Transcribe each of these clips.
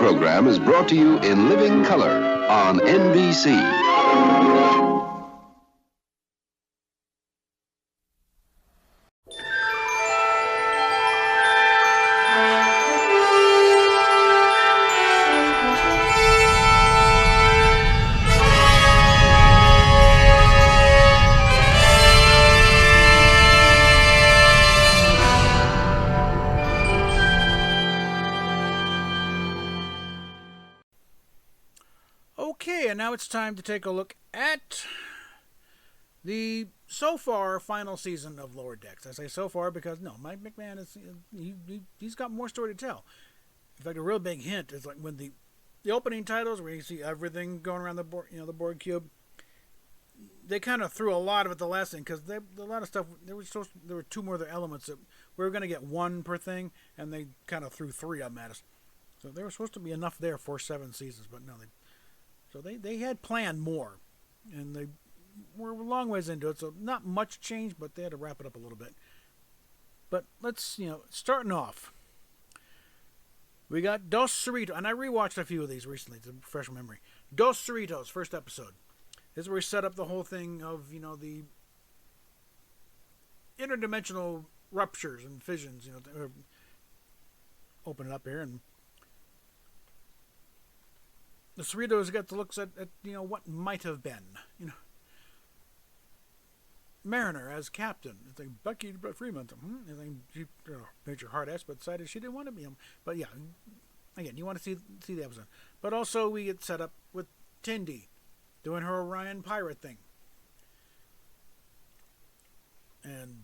program is brought to you in living color on NBC. Okay, and now it's time to take a look at the so far final season of Lower Decks. I say so far because no, Mike McMahon he's got more story to tell. In fact, a real big hint is like when the opening titles where you see everything going around the board, the board cube. They kind of threw a lot of it the last thing because a lot of stuff there were two more other elements that we were going to get one per thing, and they kind of threw three of them at us. So there was supposed to be enough there for 7 seasons, but no, they had planned more, and they were a long ways into it, so not much change, but they had to wrap it up a little bit. But let's, starting off, we got Dos Cerritos, and I rewatched a few of these recently to refresh my memory. Dos Cerritos, first episode. This is where we set up the whole thing of, the interdimensional ruptures and fissions, open it up here, and the Cerritos get to look at what might have been. Mariner as captain. It's like Becky Freeman. I think she Major Hard-ass, but decided she didn't want to be him. But yeah, again, you want to see the episode. But also we get set up with Tendi doing her Orion pirate thing. And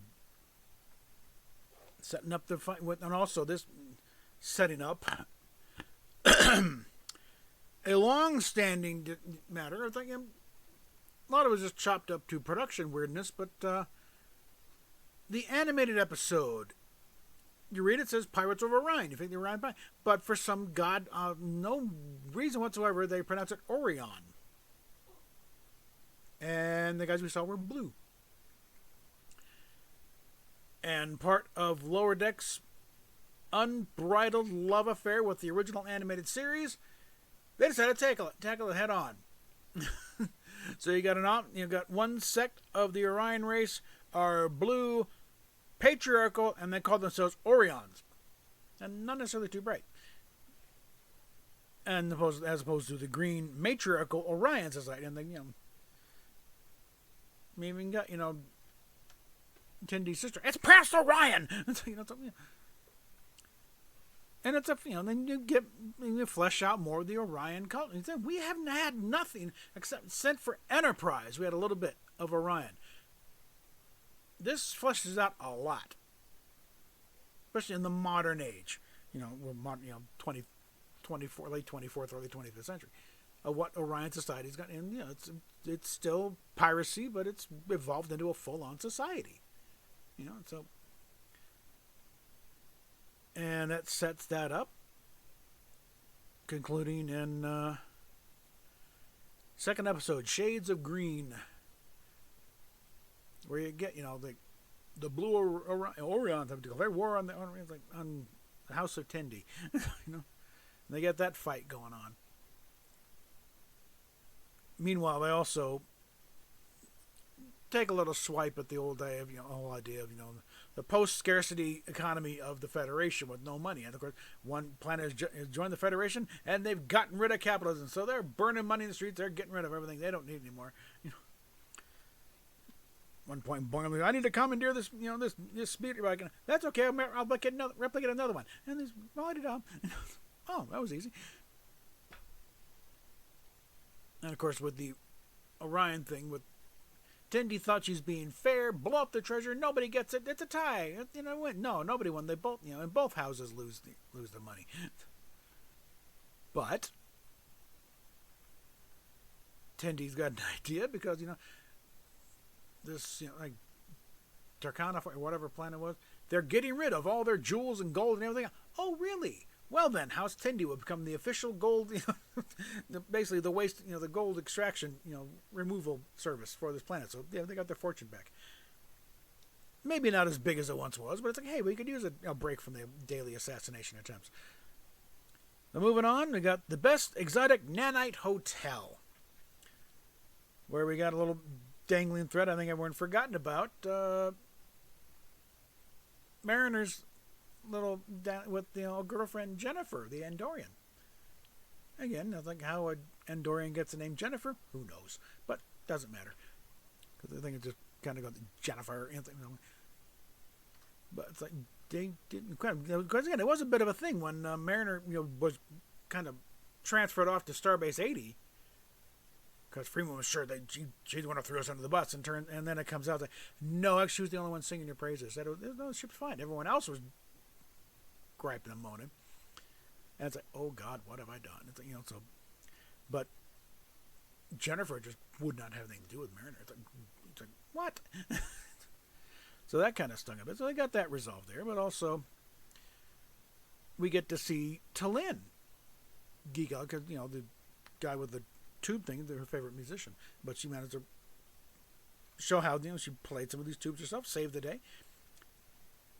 setting up the fight, and also this setting up a long-standing matter. I think a lot of it was just chopped up to production weirdness, but the animated episode, you read it says Pirates of Orion. You think the Orion Pirate, but for some no reason whatsoever, they pronounce it Orion. And the guys we saw were blue. And part of Lower Decks' unbridled love affair with the original animated series, they decided to tackle it head on. So you got one sect of the Orion race are blue, patriarchal, and they call themselves Orions, and not necessarily too bright. And as opposed to the green matriarchal Orion society, and then we even got Tendi's sister. It's past Orion. And it's then you flesh out more of the Orion cult. And we haven't had nothing except sent for Enterprise. We had a little bit of Orion. This fleshes out a lot, especially in the modern age. We're modern, 24, late 24th, early 25th century, of what Orion society's got. And it's still piracy, but it's evolved into a full-on society. So. And that sets that up, concluding in second episode, Shades of Green, where you get, the blue Orions have declared war on the House of Tendi, and they get that fight going on. Meanwhile, they also take a little swipe at the old whole idea of, the post-scarcity economy of the Federation with no money. And of course, one planet has joined the Federation, and they've gotten rid of capitalism. So they're burning money in the streets. They're getting rid of everything they don't need anymore. One point, Boing, I need to commandeer this, this speeder bike. That's okay. I'll replicate another one. And this, oh, that was easy. And of course, with the Orion thing, with Tendi thought she's being fair, blow up the treasure, nobody gets it, it's a tie. Win. No, nobody won. They both, and both houses lose the money. But Tendi's got an idea because, this, like Tarkana, or whatever planet it was, they're getting rid of all their jewels and gold and everything. Oh, really? Well then, House Tendi will become the official gold, basically the waste, the gold extraction, removal service for this planet. So yeah, they got their fortune back. Maybe not as big as it once was, but it's like, hey, we could use a break from the daily assassination attempts. Now moving on, we got the best exotic nanite hotel, where we got a little dangling thread I think everyone forgotten about. Mariner's little with girlfriend Jennifer, the Andorian. Again, I think how an Andorian gets the name Jennifer, who knows, but doesn't matter because I think it just kind of got Jennifer. But it's like they didn't because again it was a bit of a thing when Mariner was kind of transferred off to Starbase 80 because Freeman was sure that she's going to throw us under the bus and then it comes out that no, she was the only one singing your praises. Said no, the ship's fine. Everyone else was griping and moaning, and it's like, oh God, what have I done? It's like, but Jennifer just would not have anything to do with Mariner. It's like what? So that kind of stung a bit. So they got that resolved there, but also we get to see T'Lyn geek out because the guy with the tube thing, they're her favorite musician, but she managed to show how she played some of these tubes herself, saved the day.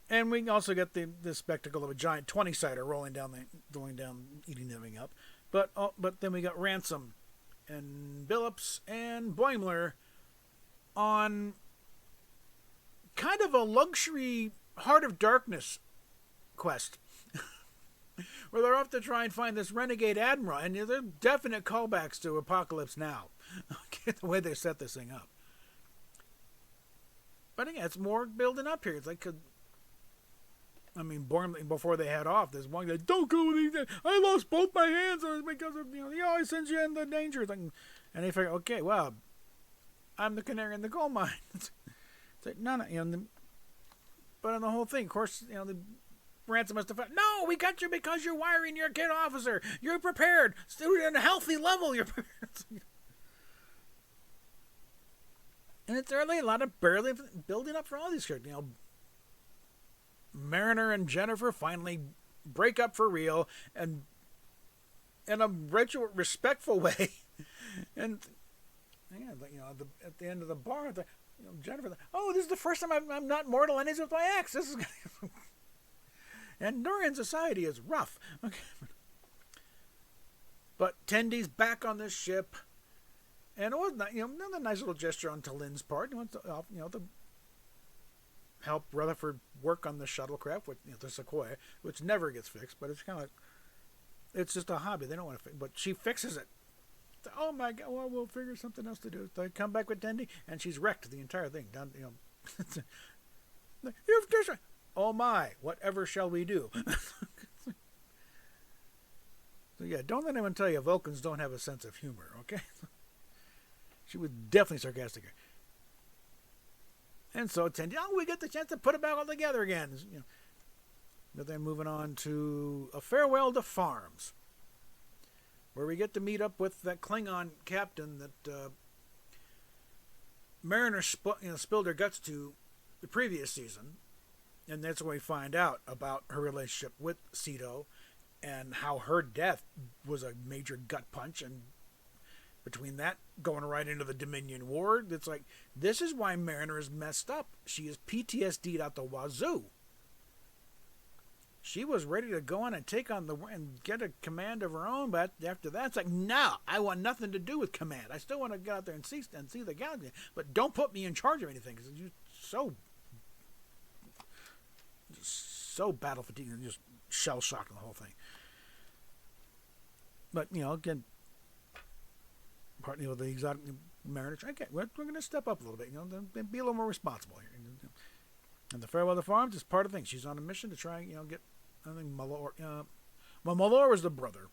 And we also get the spectacle of a giant 20-sider rolling down, eating everything up. But then we got Ransom and Billups and Boimler on kind of a luxury Heart of Darkness quest. Where they're off to try and find this renegade admiral, and there are definite callbacks to Apocalypse Now. Okay, the way they set this thing up. But again, it's more building up here. It's like, Bourne, before they head off, there's one guy, don't go with these. I lost both my hands because of, he always sends you in the danger. And they figure, okay, well, I'm the canary in the coal mine. It's like, no, but on the whole thing, of course, the Ransom must have found, no, we got you because you're wiring your kid officer. You're prepared. Student at a healthy level. You're prepared. And it's early, a lot of barely building up for all these characters. Mariner and Jennifer finally break up for real and in a respectful way. And at the end of the bar, Jennifer, oh, this is the first time I'm not mortal enemies with my ex. This is and Andorian society is rough. Okay. But Tendi's back on this ship, and it was another nice little gesture on T'Lyn's part. To help Rutherford work on the shuttlecraft with the Sequoia, which never gets fixed, but it's kind of like, it's just a hobby. They don't want to fix, but she fixes it. Oh my God! Well, we'll figure something else to do. They come back with Tendi, and she's wrecked the entire thing. Done. Oh my! Whatever shall we do? So yeah, don't let anyone tell you Vulcans don't have a sense of humor. Okay. She was definitely sarcastic. And so Tendi, we get the chance to put it back all together again. But then moving on to A Farewell to Farms, where we get to meet up with that Klingon captain that Mariner spilled her guts to the previous season, and that's when we find out about her relationship with Sito and how her death was a major gut punch, and between that going right into the Dominion War, it's like, this is why Mariner is messed up. She is PTSD'd out the wazoo. She was ready to go on and take on and get a command of her own, but after that, it's like, no, I want nothing to do with command. I still want to get out there and see the galaxy, but don't put me in charge of anything because you're so battle fatigued and just shell shocked on the whole thing. But again, partly with the exotic Mariner, okay, we're going to step up a little bit, be a little more responsible here. And the Farewell to Farms is part of the thing. She's on a mission to try and get, I think Malor. Malor was the brother.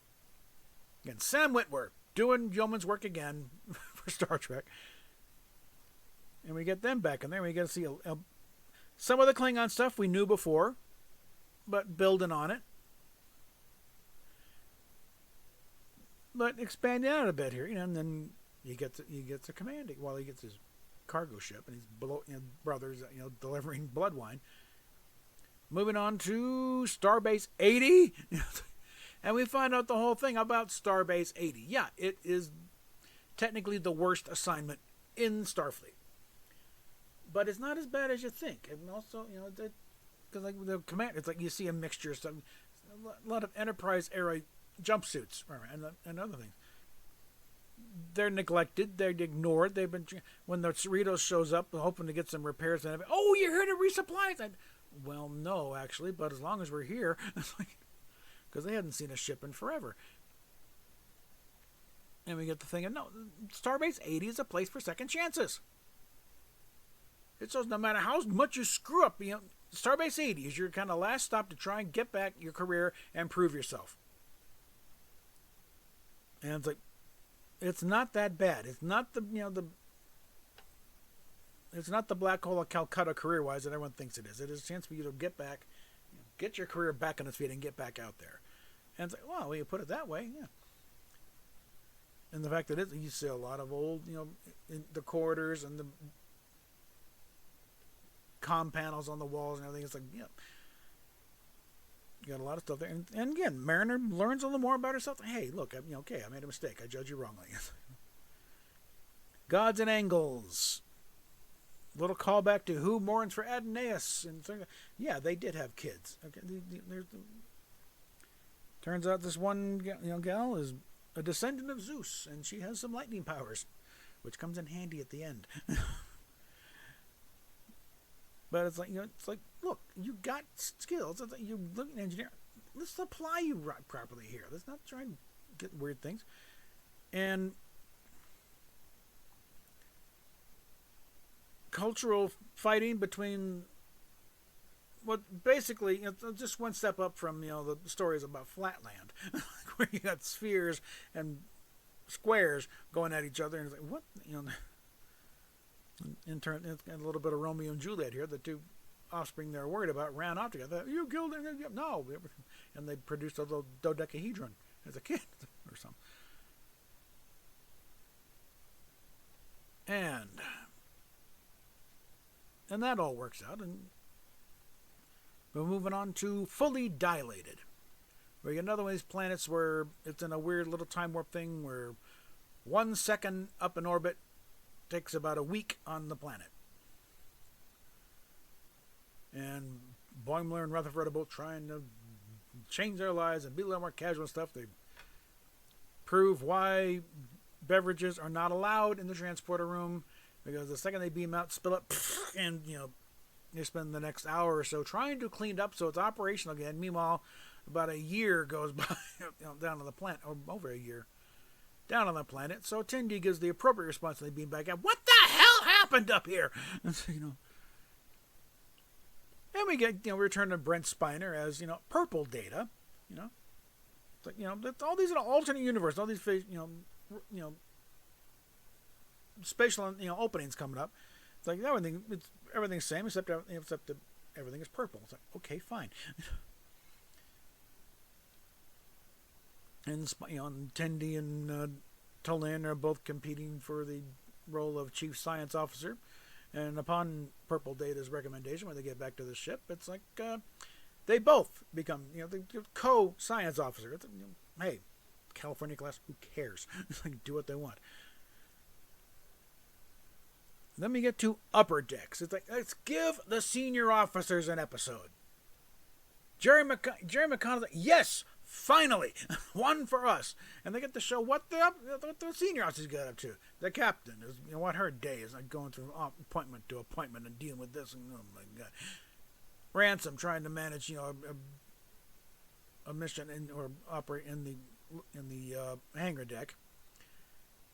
Again, Sam Witwer doing yeoman's work again for Star Trek. And we get them back in there. We get to see some of the Klingon stuff we knew before, but building on it. But expanding out a bit here, and then he gets a commanding while he gets his cargo ship and his brothers, delivering blood wine. Moving on to Starbase 80, and we find out the whole thing about Starbase 80. Yeah, it is technically the worst assignment in Starfleet, but it's not as bad as you think. And also, because like the command, it's like you see a mixture of stuff, a lot of Enterprise era jumpsuits and other things. They're neglected. They're ignored. They've been when the Cerritos shows up, hoping to get some repairs. And oh, you're here to resupply. Well, no, actually, but as long as we're here, because they hadn't seen a ship in forever. And we get the thing, and no, Starbase 80 is a place for second chances. It shows no matter how much you screw up, Starbase 80 is your kind of last stop to try and get back your career and prove yourself. And it's like, it's not that bad. It's not it's not the black hole of Calcutta career-wise that everyone thinks it is. It is a chance for you to get back, get your career back on its feet and get back out there. And it's like, well, when you put it that way, yeah. And the fact that you see a lot of old, in the corridors and the comm panels on the walls and everything. It's like, yeah, you got a lot of stuff there. And again, Mariner learns a little more about herself. Hey, look, okay, I made a mistake. I judged you wrongly. Gods and Angles. Little callback to who mourns for Adonais. And yeah, they did have kids. Okay, turns out this one gal is a descendant of Zeus, and she has some lightning powers, which comes in handy at the end. But it's like, look, you got skills. You're looking at engineer. Let's apply you properly here. Let's not try and get weird things. And cultural fighting between basically just one step up from the stories about Flatland, where you got spheres and squares going at each other, and it's like, what in turn, it's got a little bit of Romeo and Juliet here. The two offspring they're worried about ran off together. You killed him? No, and they produced a little dodecahedron as a kid or something. And that all works out, and we're moving on to Fully Dilated, where you get another one of these planets where it's in a weird little time warp thing where 1 second up in orbit takes about a week on the planet. And Boimler and Rutherford are both trying to change their lives and be a little more casual and stuff. They prove why beverages are not allowed in the transporter room, because the second they beam out, spill it, and you spend the next hour or so trying to clean it up so it's operational again. Meanwhile, about a year goes by down on the planet, or over a year down on the planet. So Tendi gives the appropriate response and they beam back up. What the hell happened up here? And so, and we get we return to Brent Spiner as Purple Data. It's like all these alternate universe, all these spatial openings coming up. It's like everything's same except that everything is purple. It's like, okay, fine. And Tendi and Tolan are both competing for the role of Chief Science Officer. And upon Purple Data's recommendation, when they get back to the ship, it's like they both become the co-science officer. It's, hey, California class, who cares? It's like, do what they want. Then we get to Upper Decks. It's like, let's give the senior officers an episode. Jerry McConnell's like, yes, finally, one for us. And they get to show what the senior officers get up to. The captain is, what her day is, like going through appointment to appointment and dealing with this. And oh my God, Ransom trying to manage, a mission or operate in the hangar deck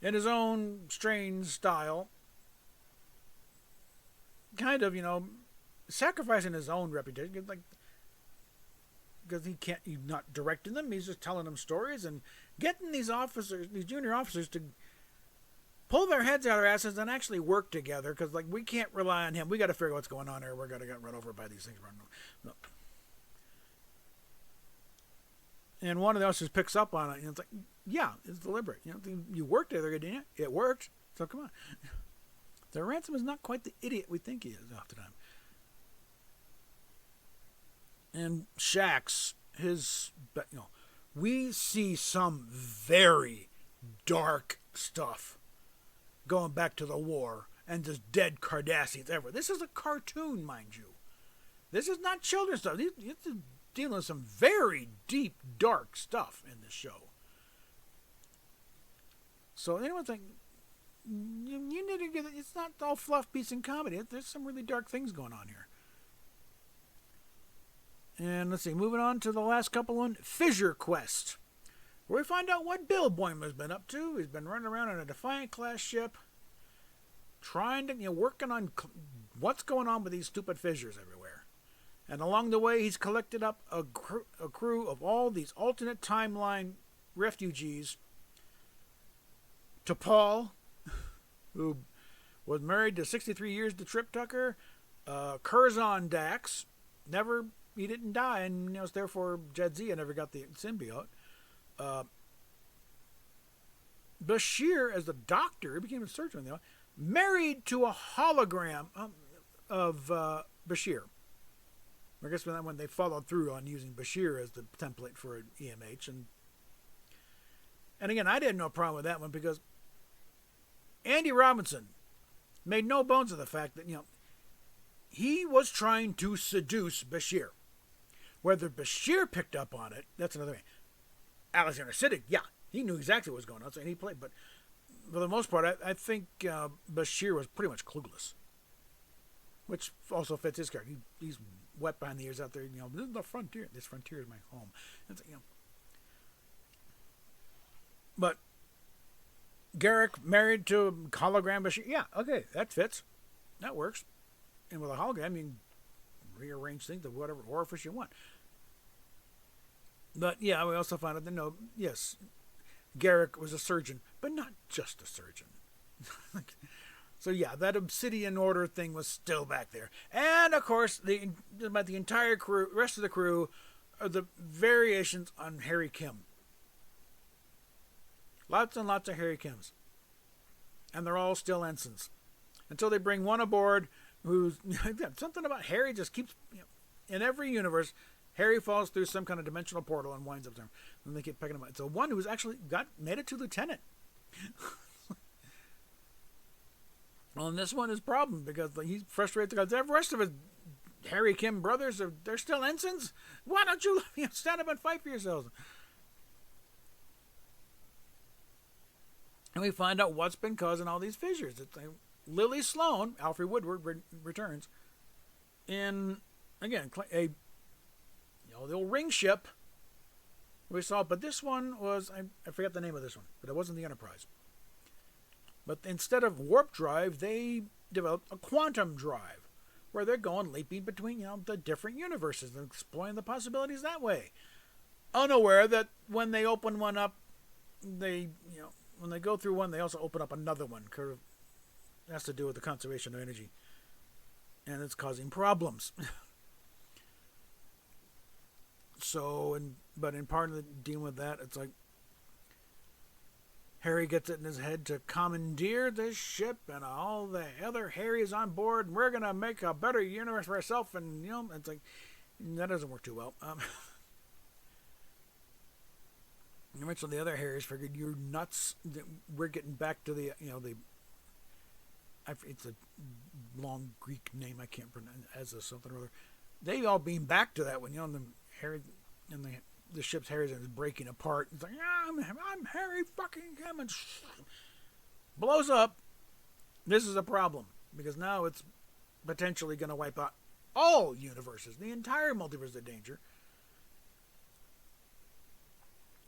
in his own strange style. Kind of, sacrificing his own reputation, like, because he's not directing them, he's just telling them stories and getting these junior officers to pull their heads out of their asses and actually work together, because, like, we can't rely on him. We got to figure out what's going on here. We're going to get run over by these things. No. And one of the officers picks up on it, and it's like, yeah, it's deliberate. You worked together, didn't you? It worked, so come on. The Ransom is not quite the idiot we think he is half the time. And Shaxx, we see some very dark stuff going back to the war and just dead Cardassians ever. This is a cartoon, mind you. This is not children's stuff. dealing with some very deep, dark stuff in this show. So anyone think you need to get it? It's not all fluff, peace, and comedy. There's some really dark things going on here. And let's see, moving on to the last couple one, Fissure Quest, where we find out what Bill Boimler's been up to. He's been running around in a Defiant-class ship, trying to, working on what's going on with these stupid fissures everywhere. And along the way, he's collected up a crew of all these alternate timeline refugees. To Paul, who was married to 63 years to Trip Tucker, Curzon Dax, he didn't die, and therefore Jadzia never got the symbiote. Bashir, as the doctor, he became a surgeon, married to a hologram of Bashir. I guess when they followed through on using Bashir as the template for an EMH, and again, I didn't have no problem with that one because Andy Robinson made no bones of the fact that he was trying to seduce Bashir. Whether Bashir picked up on it, that's another thing. Alexander Siddig, yeah, he knew exactly what was going on, so he played. But for the most part, I think Bashir was pretty much clueless, which also fits his character. He's wet behind the ears out there. This is the frontier. This frontier is my home. But Garak married to a hologram Bashir. Yeah, okay, that fits. That works. And with a hologram, you can rearrange things to whatever orifice you want. But yeah, we also found out that yes, Garak was a surgeon, but not just a surgeon. So yeah, that Obsidian Order thing was still back there. And of course, about the entire crew, rest of the crew, are the variations on Harry Kim. Lots and lots of Harry Kims. And they're all still ensigns. Until they bring one aboard who's something about Harry just keeps, in every universe, Harry falls through some kind of dimensional portal and winds up there. And they keep picking him up. It's the one who's actually made it to lieutenant. Well, and this one is a problem because he's frustrated because the rest of his Harry Kim brothers they're still ensigns. Why don't you stand up and fight for yourselves? And we find out what's been causing all these fissures. It's Lily Sloan, Alfred Woodward returns in again the old ring ship we saw, but this one was I forget the name of this one, but it wasn't the Enterprise. But instead of warp drive, they developed a quantum drive, where they're going leaping between the different universes and exploring the possibilities that way, unaware that when they open one up, when they go through one, they also open up another one. It has to do with the conservation of energy, and it's causing problems. But in part of the dealing with that, it's like Harry gets it in his head to commandeer this ship, and all the other Harrys on board, and we're gonna make a better universe for ourselves. And it's like that doesn't work too well. Eventually, the other Harrys figured you're nuts. We're getting back to the it's a long Greek name I can't pronounce as a something or other. They all beam back to that when the Harry and the ship's Harry's is breaking apart. It's like, yeah, I'm Harry fucking Kim, and blows up. This is a problem because now it's potentially going to wipe out all universes, the entire multiverse of danger.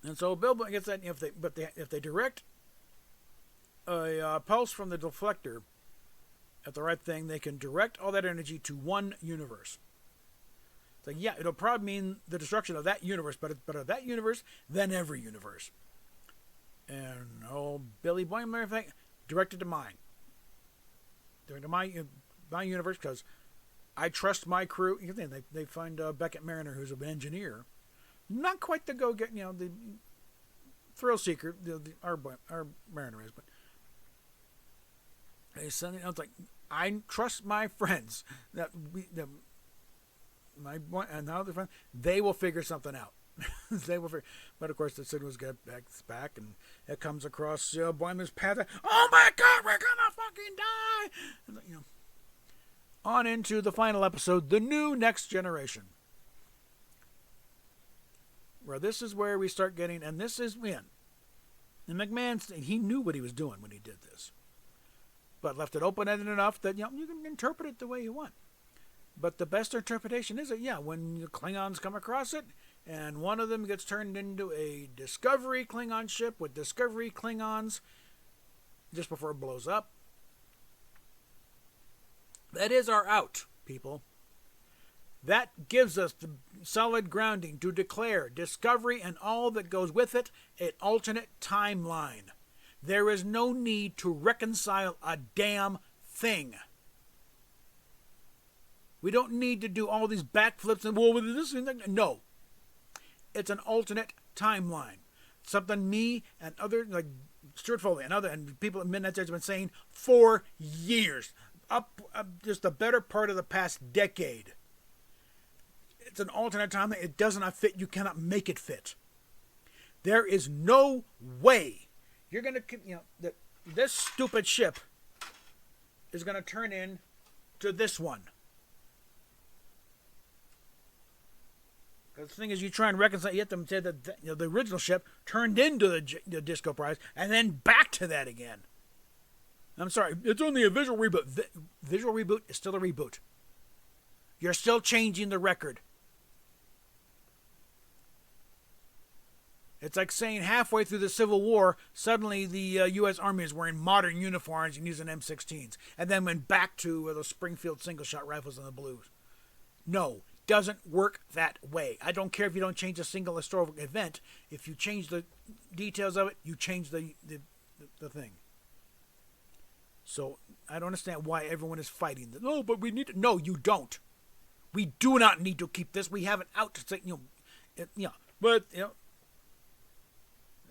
And so Bill gets that if they direct a pulse from the deflector at the right thing, they can direct all that energy to one universe. It's like, yeah, it'll probably mean the destruction of that universe, but of that universe, then every universe. And Billy Boimler thing directed to mine. Directed to my universe because I trust my crew. They find Beckett Mariner, who's an engineer, not quite the go get the thrill seeker. Our Mariner is, but they send it's like I trust my friends that my and now friends, they will figure something out. They will figure, but of course the signals get back, and it comes across Boimler's path. Oh my God, we're gonna fucking die! And, on into the final episode, The New Next Generation. where this is where we start getting, and this is when. And McMahon, he knew what he was doing when he did this, but left it open-ended enough that you can interpret it the way you want. But the best interpretation is that, when the Klingons come across it, and one of them gets turned into a Discovery Klingon ship with Discovery Klingons just before it blows up, that is our out, people. That gives us the solid grounding to declare Discovery and all that goes with it an alternate timeline. There is no need to reconcile a damn thing. We don't need to do all these backflips and, well, this and that. No. It's an alternate timeline. Something me and others, like Stuart Foley and people at Midnight Edge have been saying for years. Up just the better part of the past decade. It's an alternate timeline. It does not fit. You cannot make it fit. There is no way you're going to, that this stupid ship is going to turn into this one. Because the thing is, you try and reconcile, you have to say that the original ship turned into the Disco Prize and then back to that again. I'm sorry, it's only a visual reboot. Visual reboot is still a reboot. You're still changing the record. It's like saying halfway through the Civil War, suddenly the U.S. Army is wearing modern uniforms and using M16s, and then went back to the Springfield single-shot rifles and the blues. No, doesn't work that way. I don't care if you don't change a single historical event. If you change the details of it, you change the thing. So I don't understand why everyone is fighting this. No, but we need to. No, you don't. We do not need to keep this. We have it out to say, but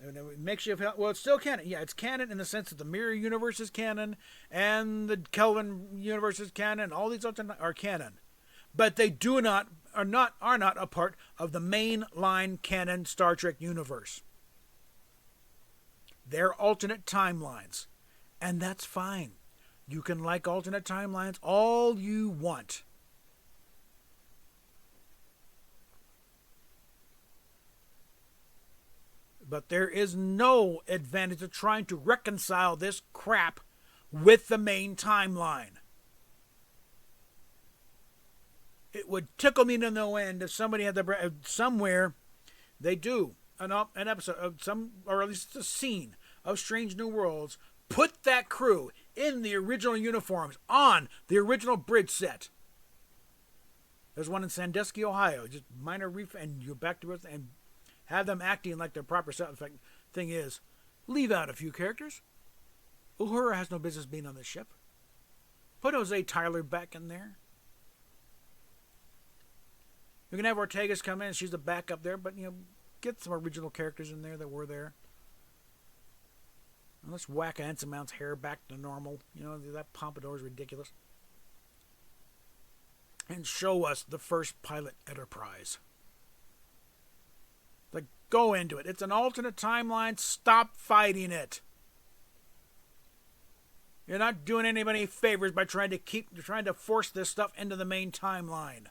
and it makes you feel, well, it's still canon. Yeah, it's canon in the sense that the Mirror Universe is canon and the Kelvin Universe is canon. All these are canon, but they are not a part of the mainline canon Star Trek universe. They're alternate timelines, and that's fine. You can like alternate timelines all you want. But there is no advantage of trying to reconcile this crap with the main timeline. It would tickle me to no end if somebody had somewhere they do an episode of or at least a scene of Strange New Worlds. Put that crew in the original uniforms on the original bridge set. There's one in Sandusky, Ohio. Just minor and you're back to Earth and have them acting like their proper set. In fact, thing is, leave out a few characters. Uhura has no business being on this ship. Put Jose Tyler back in there. You can have Ortegas come in. She's the backup there, but get some original characters in there that were there. And let's whack Anson Mount's hair back to normal. That pompadour is ridiculous. And show us the first pilot Enterprise. Go into it. It's an alternate timeline. Stop fighting it. You're not doing anybody favors by trying to force this stuff into the main timeline.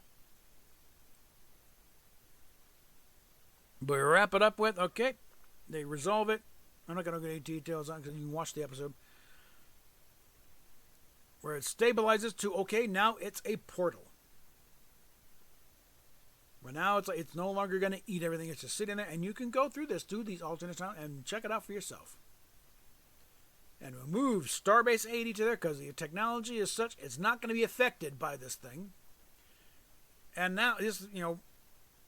But we wrap it up with, okay, they resolve it. I'm not going to go into any details on it because you can watch the episode. Where it stabilizes to, okay, now it's a portal. But now it's no longer going to eat everything. It's just sitting there, and you can go through these alternate times and check it out for yourself. And we'll move Starbase 80 to there because the technology is such it's not going to be affected by this thing. And now this,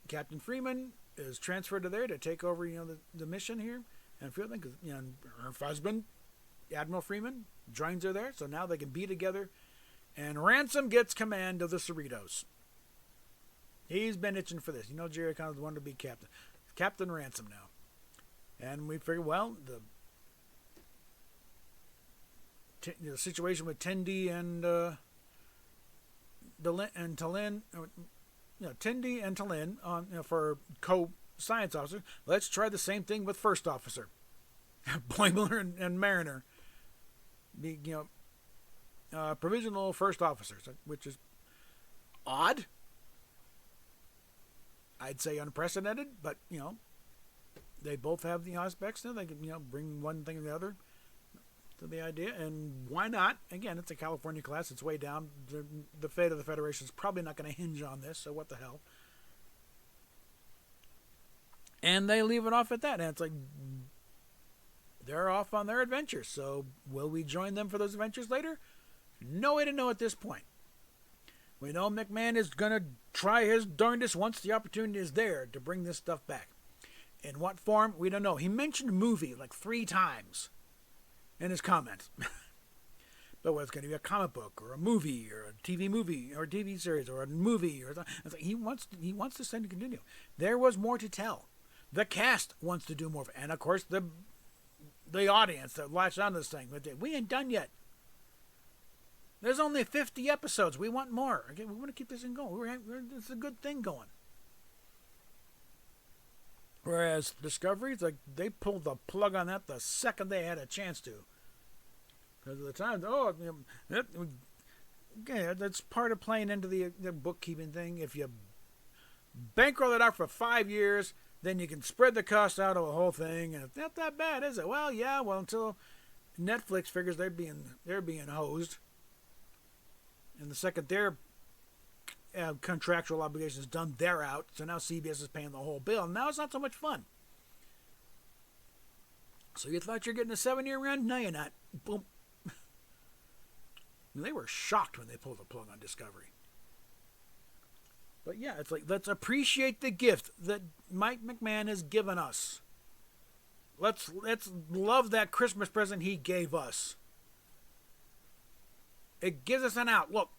Captain Freeman is transferred to there to take over, the mission here and fielding because her husband, Admiral Freeman, joins her there. So now they can be together, and Ransom gets command of the Cerritos. He's been itching for this. Jerry Connor's wanted to be captain. Captain Ransom now. And we figured, well, the situation with Tendi and Talin, Tendi and Talin on for co-science officer. Let's try the same thing with first officer, Boimler and Mariner. Provisional first officers, which is odd. I'd say unprecedented, but they both have the aspects. They can bring one thing or the other to the idea, and why not? Again, it's a California class. It's way down. The fate of the Federation is probably not going to hinge on this. So what the hell? And they leave it off at that. And it's like they're off on their adventures. So will we join them for those adventures later? No way to know at this point. We know McMahon is going to try his darndest once the opportunity is there to bring this stuff back. In what form? We don't know. He mentioned movie like 3 times in his comments. But whether it's going to be a comic book or a movie or a TV movie or a TV series or a movie or something, he wants this thing to continue. There was more to tell. The cast wants to do more, and of course the audience that latched onto this thing. But we ain't done yet. There's only 50 episodes. We want more. Again, we want to keep this thing going. It's a good thing going. Whereas Discovery, like they pulled the plug on that the second they had a chance to. Because at the time, that's part of playing into the bookkeeping thing. If you bankroll it out for 5 years, then you can spread the cost out of the whole thing, and it's not that bad, is it? Well, yeah. Well, until Netflix figures they're being hosed. And the second their contractual obligations done, they're out. So now CBS is paying the whole bill. Now it's not so much fun. So you thought you're getting a 7-year run? No, you're not. Boom. They were shocked when they pulled the plug on Discovery. But yeah, it's like, let's appreciate the gift that Mike McMahon has given us. Let's love that Christmas present he gave us. It gives us an out. Look,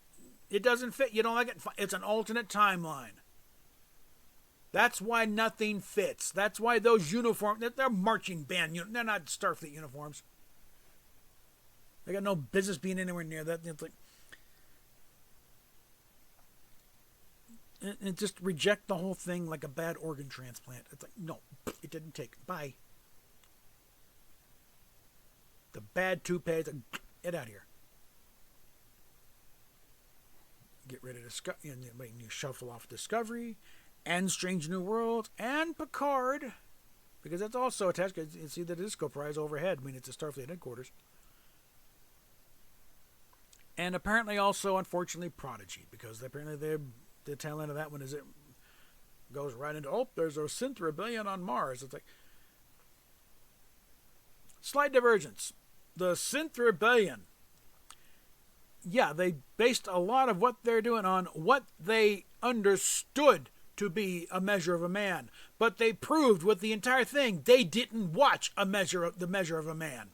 it doesn't fit. You don't like it? It's an alternate timeline. That's why nothing fits. That's why those uniforms, they're marching band. They're not Starfleet uniforms. They got no business being anywhere near that. It's like, and just reject the whole thing like a bad organ transplant. It's like, no, it didn't take. Bye. The bad toupee, get out of here. Get rid of Discovery, and you shuffle off Discovery, and Strange New World, and Picard, because that's also attached. You see the Disco Prize overhead. I mean, it's a Starfleet headquarters. And apparently also, unfortunately, Prodigy, because apparently the tail end of that one is it goes right into, there's a synth rebellion on Mars. It's like, slight divergence. The synth rebellion. Yeah, they based a lot of what they're doing on what they understood to be a measure of a man. But they proved with the entire thing they didn't watch the measure of a man.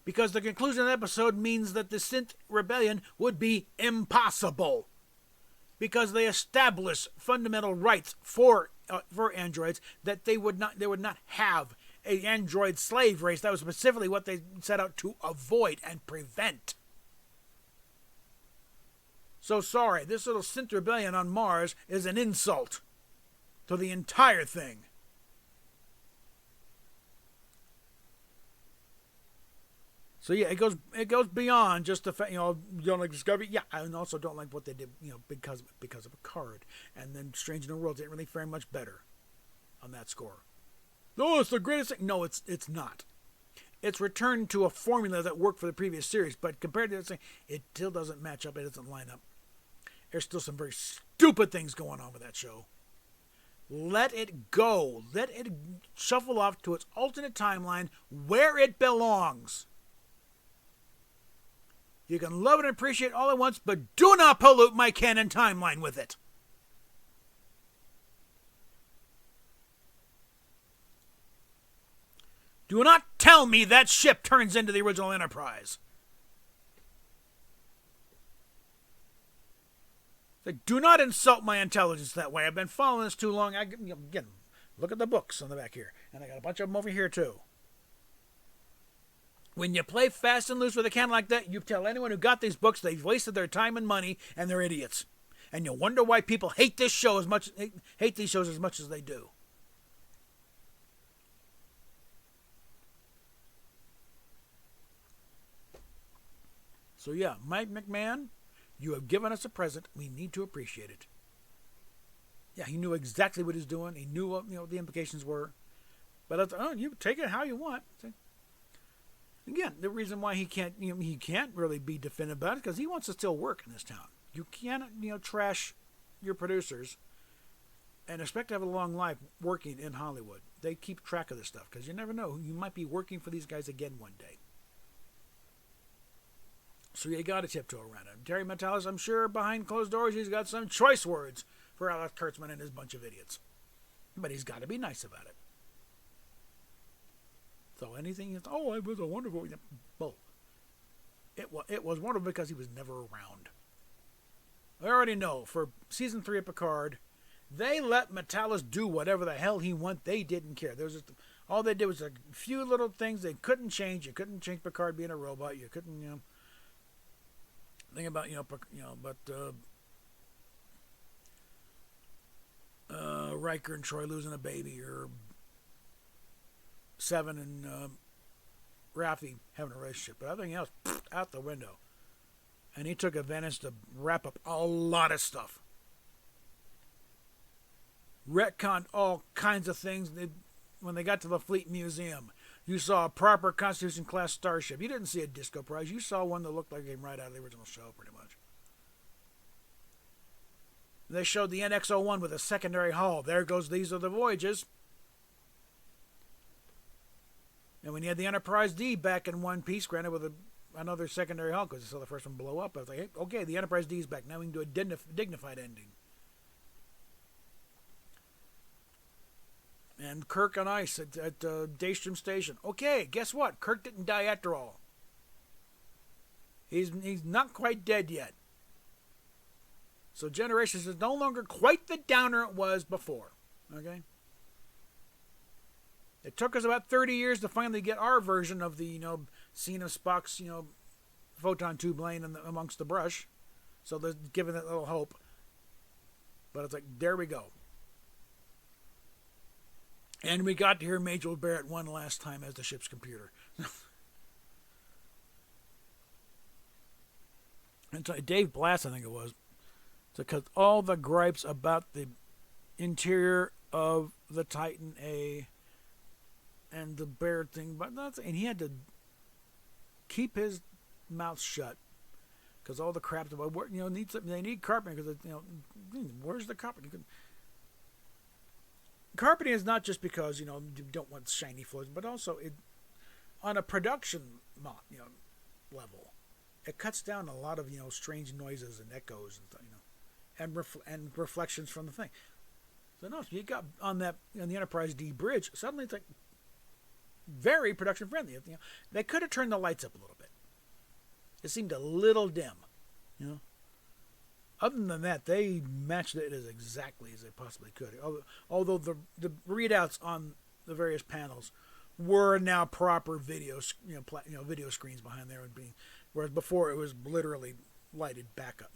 Because the conclusion of the episode means that the synth rebellion would be impossible. Because they established fundamental rights for androids that they would not have an android slave race. That was specifically what they set out to avoid and prevent. So sorry, this little synth rebellion on Mars is an insult to the entire thing. So yeah, it goes beyond just the fact, you don't like Discovery. Yeah, I also don't like what they did, because of a card. And then Strange New Worlds didn't really fare much better on that score. Oh, it's the greatest thing. No, it's not. It's returned to a formula that worked for the previous series, but compared to this thing, it still doesn't match up. It doesn't line up. There's still some very stupid things going on with that show. Let it go. Let it shuffle off to its alternate timeline where it belongs. You can love it and appreciate it all at once, but do not pollute my canon timeline with it. Do not tell me that ship turns into the original Enterprise. Like, do not insult my intelligence that way. I've been following this too long. Again, look at the books on the back here. And I got a bunch of them over here, too. When you play fast and loose with a can like that, you tell anyone who got these books they've wasted their time and money, and they're idiots. And you'll wonder why people hate these shows as much as they do. So yeah, Mike McMahon, you have given us a present. We need to appreciate it. Yeah, he knew exactly what he was doing. He knew what the implications were. But that's, oh, you take it how you want. Again, the reason why he can't really be definitive about it because he wants to still work in this town. You can't trash your producers and expect to have a long life working in Hollywood. They keep track of this stuff because you never know. You might be working for these guys again one day. So you got to tiptoe around him. Terry Matalas, I'm sure behind closed doors, he's got some choice words for Alex Kurtzman and his bunch of idiots. But he's got to be nice about it. So anything, it was a wonderful. Bull. It was wonderful because he was never around. I already know for season 3 of Picard, they let Matalas do whatever the hell he wanted. They didn't care. There was just, all they did was a few little things they couldn't change. You couldn't change Picard being a robot. You couldn't, think about, Riker and Troy losing a baby, or Seven and Raffi having a relationship. But everything else, out the window. And he took advantage to wrap up a lot of stuff. Retconned all kinds of things. When they got to the Fleet Museum, you saw a proper Constitution-class starship. You didn't see a Disco Prize. You saw one that looked like it came right out of the original show, pretty much. They showed the NX-01 with a secondary hull. There goes, these are the voyages. And when you had the Enterprise D back in one piece, granted with another secondary hull, because I saw the first one blow up, I was like, hey, okay, the Enterprise D is back. Now we can do a dignified ending. And Kirk on ice at Daystrom Station. Okay, guess what? Kirk didn't die after all. He's not quite dead yet. So Generations is no longer quite the downer it was before. Okay? It took us about 30 years to finally get our version of the, scene of Spock's, photon tube laying amongst the brush. So they're giving it a little hope. But it's like, there we go. And we got to hear Majel Barrett one last time as the ship's computer. And so Dave Blass, I think it was, because all the gripes about the interior of the Titan A and the Barrett thing, and he had to keep his mouth shut because all the crap about they need carpeting because where's the carpeting? Carpeting is not just because you don't want shiny floors, but also on a production level, it cuts down a lot of strange noises and echoes and and reflections from the thing. So no, you got on that the Enterprise D bridge. Suddenly it's like very production friendly. They could have turned the lights up a little bit. It seemed a little dim. Other than that, they matched it as exactly as they possibly could. Although the readouts on the various panels were now proper video screens behind there, whereas before it was literally lighted backup,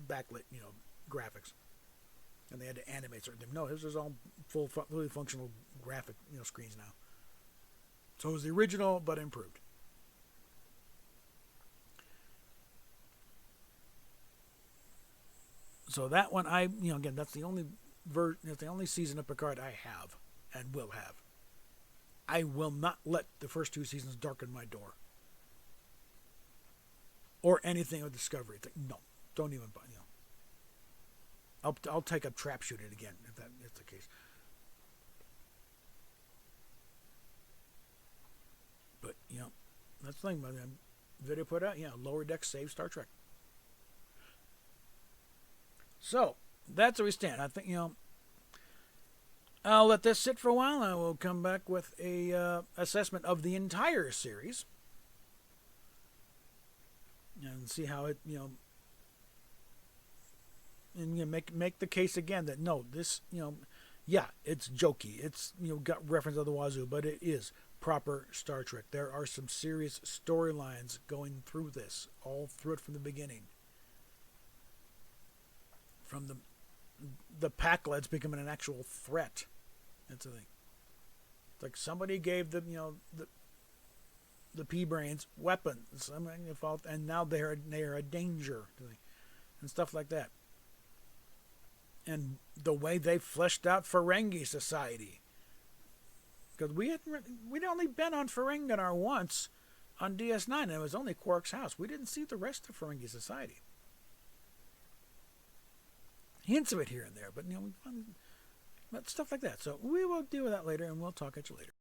backlit, graphics, and they had to animate certain things. No, this is all fully functional graphic, screens now. So it was the original, but improved. So that one, again, that's the only that's the only season of Picard I have and will have. I will not let the first 2 seasons darken my door. Or anything of Discovery. It's like, no, don't even, I'll take up trap shooting again if that is the case. But that's the thing. By the video put out, Lower Decks save Star Trek. So that's where we stand. I think I'll let this sit for a while. I will come back with a assessment of the entire series and see how it and make the case again that no, this it's jokey. It's got reference to the wazoo, but it is proper Star Trek. There are some serious storylines going through this, all through it from the beginning. From the Pakleds becoming an actual threat. That's the thing. It's like somebody gave them, the P-Brains weapons, and now they are a danger, and stuff like that. And the way they fleshed out Ferengi society, Because we'd only been on Ferenginar once on DS9, and it was only Quark's house. We didn't see the rest of Ferengi society. Hints of it here and there, but but stuff like that. So we will deal with that later, and we'll talk at you later.